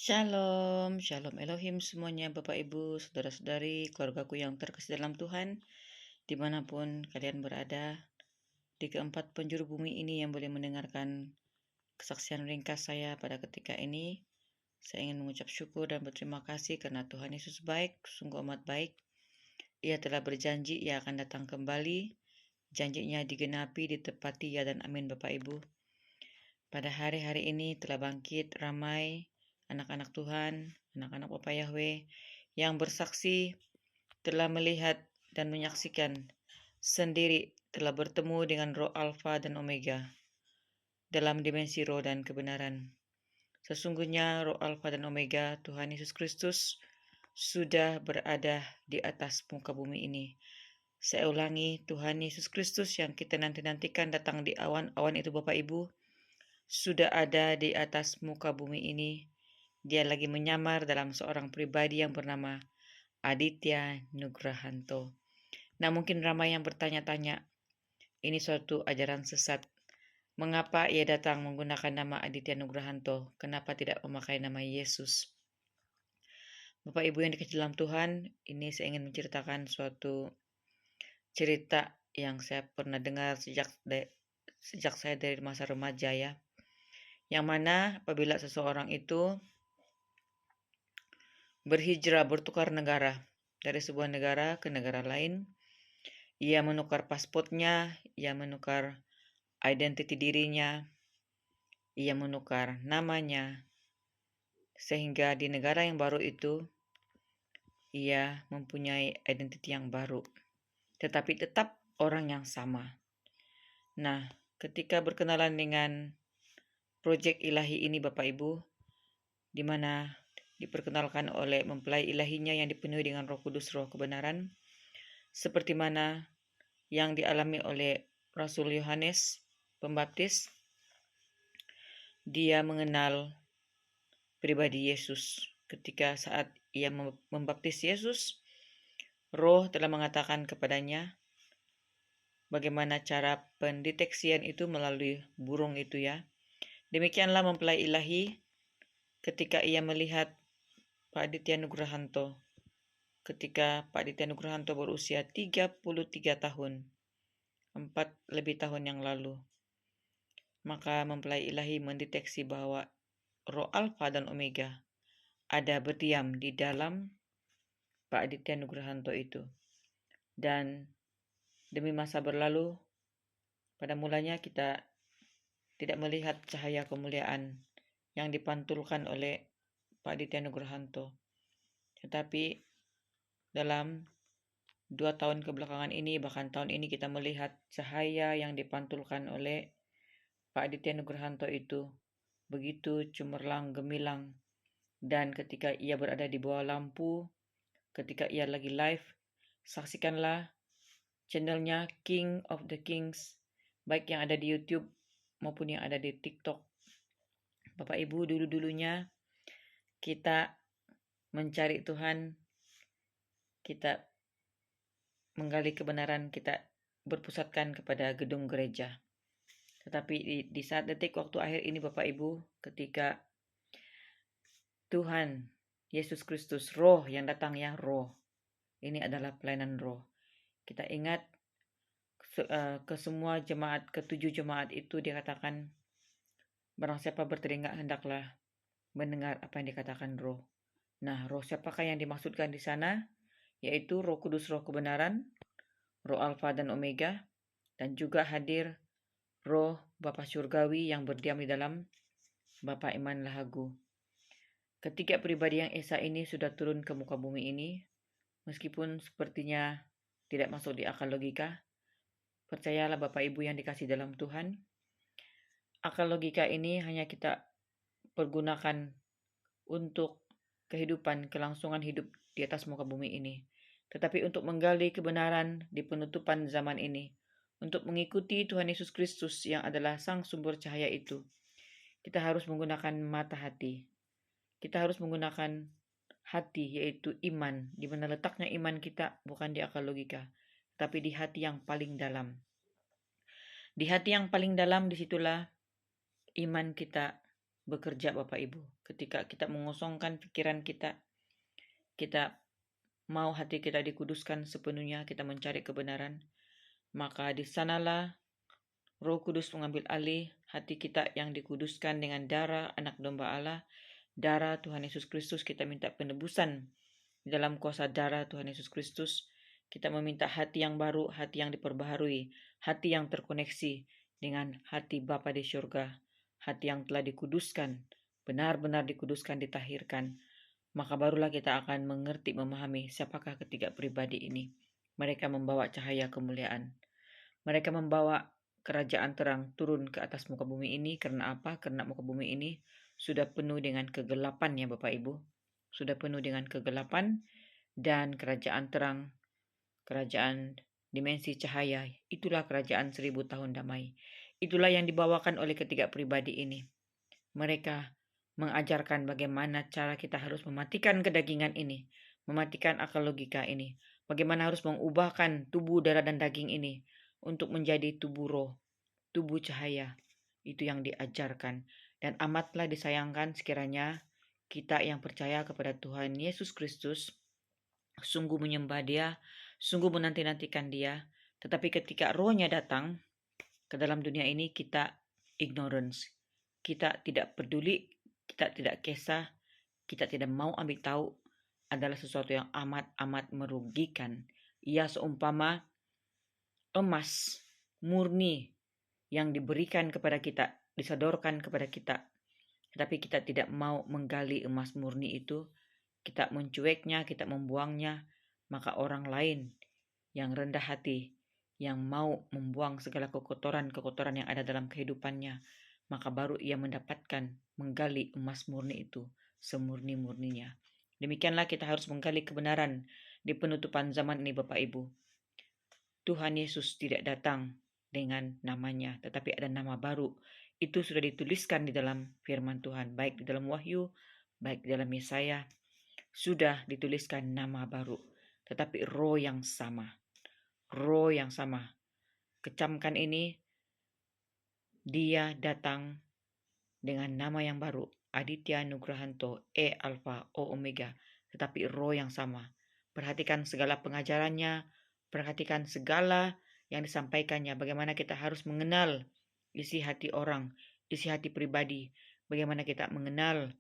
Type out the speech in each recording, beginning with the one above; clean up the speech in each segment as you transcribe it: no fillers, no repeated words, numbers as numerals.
Shalom, shalom Elohim semuanya Bapak Ibu, saudara-saudari, keluargaku yang terkasih dalam Tuhan, dimanapun kalian berada, di keempat penjuru bumi ini yang boleh mendengarkan kesaksian ringkas saya pada ketika ini. Saya ingin mengucap syukur dan berterima kasih karena Tuhan Yesus baik, sungguh amat baik. Ia telah berjanji ia akan datang kembali, janjinya digenapi, ditepati ya dan amin Bapak Ibu. Pada hari-hari ini telah bangkit ramai anak-anak Tuhan, anak-anak Bapak Yahweh yang bersaksi telah melihat dan menyaksikan sendiri telah bertemu dengan Roh Alfa dan Omega dalam dimensi roh dan kebenaran. Sesungguhnya Roh Alfa dan Omega, Tuhan Yesus Kristus, sudah berada di atas muka bumi ini. Saya ulangi, Tuhan Yesus Kristus yang kita nanti-nantikan datang di awan-awan itu Bapak Ibu, sudah ada di atas muka bumi ini. Dia lagi menyamar dalam seorang pribadi yang bernama Aditya Nugrahanto. Nah, mungkin ramai yang bertanya-tanya, ini suatu ajaran sesat. Mengapa ia datang menggunakan nama Aditya Nugrahanto? Kenapa tidak memakai nama Yesus? Bapak Ibu yang dikasihi dalam Tuhan, ini saya ingin menceritakan suatu cerita yang saya pernah dengar sejak saya dari masa remaja ya. Yang mana apabila seseorang itu berhijrah, bertukar negara dari sebuah negara ke negara lain, ia menukar paspornya, ia menukar identiti dirinya, ia menukar namanya, sehingga di negara yang baru itu ia mempunyai identiti yang baru, tetapi tetap orang yang sama. Nah, ketika berkenalan dengan proyek ilahi ini Bapak Ibu, di mana diperkenalkan oleh mempelai ilahinya yang dipenuhi dengan Roh Kudus, Roh kebenaran, seperti mana yang dialami oleh Rasul Yohanes Pembaptis. Dia mengenal pribadi Yesus. Ketika saat ia membaptis Yesus, Roh telah mengatakan kepadanya bagaimana cara pendeteksian itu melalui burung itu ya. Demikianlah mempelai ilahi ketika ia melihat Pak Aditya Nugrahanto. Ketika Pak Aditya Nugrahanto berusia 33 tahun, 4 lebih tahun yang lalu. Maka mempelai ilahi mendeteksi bahwa Roh Alfa dan Omega ada berdiam di dalam Pak Aditya Nugrahanto itu. Dan demi masa berlalu, pada mulanya kita tidak melihat cahaya kemuliaan yang dipantulkan oleh Pak Aditya Nugrahanto. Tetapi dalam 2 tahun kebelakangan ini, bahkan tahun ini kita melihat cahaya yang dipantulkan oleh Pak Aditya Nugrahanto itu begitu cemerlang, gemilang. Dan ketika ia berada di bawah lampu, ketika ia lagi live, saksikanlah channelnya King of the Kings, baik yang ada di YouTube maupun yang ada di TikTok. Bapak Ibu, dulu-dulunya kita mencari Tuhan, kita menggali kebenaran, kita berpusatkan kepada gedung gereja. Tetapi di saat detik waktu akhir ini Bapak Ibu, ketika Tuhan Yesus Kristus, Roh yang datang ya, Roh. Ini adalah pelayanan Roh. Kita ingat ke semua jemaat, ketujuh jemaat itu dikatakan, barang siapa bertelinga hendaklah mendengar apa yang dikatakan Roh. Nah, Roh siapakah yang dimaksudkan di sana? Yaitu Roh Kudus, Roh kebenaran, Roh Alfa dan Omega, dan juga hadir Roh Bapa Surgawi yang berdiam di dalam Bapa Iman Lahagu. Ketiga pribadi yang esa ini sudah turun ke muka bumi ini, meskipun sepertinya tidak masuk di akal logika. Percayalah Bapak Ibu yang dikasih dalam Tuhan, akal logika ini hanya kita pergunakan untuk kehidupan, kelangsungan hidup di atas muka bumi ini. Tetapi untuk menggali kebenaran di penutupan zaman ini, untuk mengikuti Tuhan Yesus Kristus yang adalah sang sumber cahaya itu, kita harus menggunakan mata hati. Kita harus menggunakan hati, yaitu iman, di mana letaknya iman kita bukan di akal logika, tapi di hati yang paling dalam. Di hati yang paling dalam disitulah iman kita bekerja Bapak Ibu. Ketika kita mengosongkan pikiran kita, kita mau hati kita dikuduskan sepenuhnya, kita mencari kebenaran, maka di sanalah Roh Kudus mengambil alih hati kita yang dikuduskan dengan darah anak domba Allah, darah Tuhan Yesus Kristus. Kita minta penebusan di dalam kuasa darah Tuhan Yesus Kristus. Kita meminta hati yang baru, hati yang diperbaharui, hati yang terkoneksi dengan hati Bapa di surga, hati yang telah dikuduskan, benar-benar dikuduskan, ditahirkan. Maka barulah kita akan mengerti, memahami siapakah ketiga pribadi ini. Mereka membawa cahaya kemuliaan. Mereka membawa kerajaan terang turun ke atas muka bumi ini. Karena apa? Karena muka bumi ini sudah penuh dengan kegelapan ya Bapak Ibu. Sudah penuh dengan kegelapan, dan kerajaan terang, kerajaan dimensi cahaya, itulah kerajaan 1000 tahun damai. Itulah yang dibawakan oleh ketiga pribadi ini. Mereka mengajarkan bagaimana cara kita harus mematikan kedagingan ini, mematikan akal logika ini, bagaimana harus mengubahkan tubuh darah dan daging ini untuk menjadi tubuh roh, tubuh cahaya. Itu yang diajarkan. Dan amatlah disayangkan sekiranya kita yang percaya kepada Tuhan Yesus Kristus sungguh menyembah Dia, sungguh menanti-nantikan Dia, tetapi ketika rohnya datang ke dalam dunia ini, kita ignorance, kita tidak peduli, kita tidak kisah, kita tidak mau ambil tahu, adalah sesuatu yang amat-amat merugikan. Ia seumpama emas murni yang diberikan kepada kita, disodorkan kepada kita, tetapi kita tidak mau menggali emas murni itu, kita mencueknya, kita membuangnya, maka orang lain yang rendah hati, yang mau membuang segala kekotoran-kekotoran yang ada dalam kehidupannya, maka baru ia mendapatkan menggali emas murni itu semurni-murninya. Demikianlah kita harus menggali kebenaran di penutupan zaman ini Bapak Ibu. Tuhan Yesus tidak datang dengan namanya, tetapi ada nama baru. Itu sudah dituliskan di dalam firman Tuhan, baik di dalam Wahyu, baik di dalam Yesaya, sudah dituliskan nama baru. Tetapi roh yang sama, roh yang sama. Kecamkan ini, dia datang dengan nama yang baru, Aditya Nugrahanto, E Alpha, O Omega, tetapi roh yang sama. Perhatikan segala pengajarannya, perhatikan segala yang disampaikannya, bagaimana kita harus mengenal isi hati orang, isi hati pribadi, bagaimana kita mengenal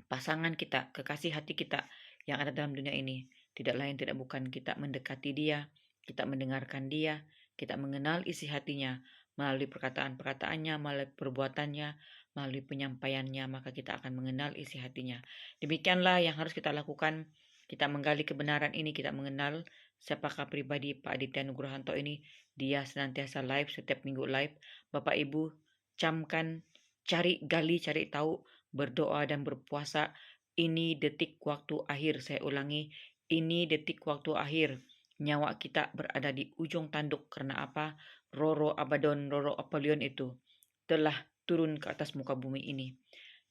pasangan kita, kekasih hati kita yang ada dalam dunia ini. Tidak lain tidak bukan kita mendekati dia, kita mendengarkan dia, kita mengenal isi hatinya melalui perkataan-perkataannya, melalui perbuatannya, melalui penyampaiannya, maka kita akan mengenal isi hatinya. Demikianlah yang harus kita lakukan. Kita menggali kebenaran ini, kita mengenal siapakah pribadi Pak Aditya Nugrahanto ini. Dia senantiasa live, setiap minggu live. Bapak Ibu, camkan, cari, gali, cari tahu, berdoa dan berpuasa. Ini detik waktu akhir, saya ulangi, ini detik waktu akhir. Nyawa kita berada di ujung tanduk. Karena apa? Roro Abaddon, Roro Apollyon itu telah turun ke atas muka bumi ini.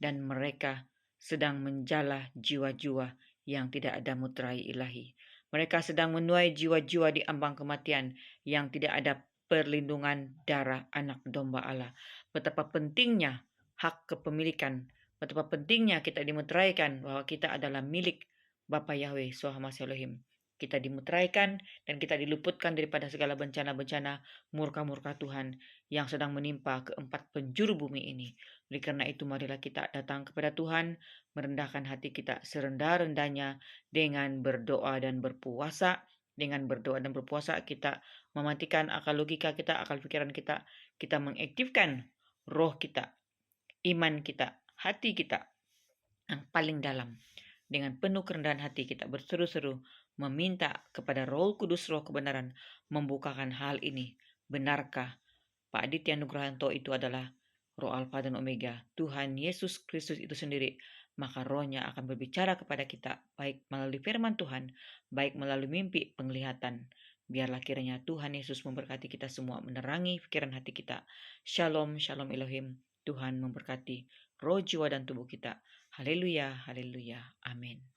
Dan mereka sedang menjala jiwa-jiwa yang tidak ada mutrai ilahi. Mereka sedang menuai jiwa-jiwa di ambang kematian yang tidak ada perlindungan darah anak domba Allah. Betapa pentingnya hak kepemilikan, betapa pentingnya kita dimeteraikan bahwa kita adalah milik Bapa Yahweh Sohamas Elohim. Kita dimeteraikan dan kita diluputkan daripada segala bencana-bencana murka-murka Tuhan yang sedang menimpa keempat penjuru bumi ini. Oleh karena itu marilah kita datang kepada Tuhan, merendahkan hati kita serendah-rendahnya dengan berdoa dan berpuasa. Dengan berdoa dan berpuasa kita mematikan akal logika kita, akal pikiran kita mengaktifkan roh kita, iman kita, hati kita yang paling dalam. Dengan penuh kerendahan hati kita berseru-seru meminta kepada Roh Kudus, Roh kebenaran, membukakan hal ini. Benarkah Pak Aditya Nugrahanto itu adalah Roh Alfa dan Omega, Tuhan Yesus Kristus itu sendiri? Maka rohnya akan berbicara kepada kita, baik melalui firman Tuhan, baik melalui mimpi, penglihatan. Biarlah kiranya Tuhan Yesus memberkati kita semua, menerangi pikiran hati kita. Shalom, shalom Elohim. Tuhan memberkati roh, jiwa, dan tubuh kita. Haleluya, haleluya, amin.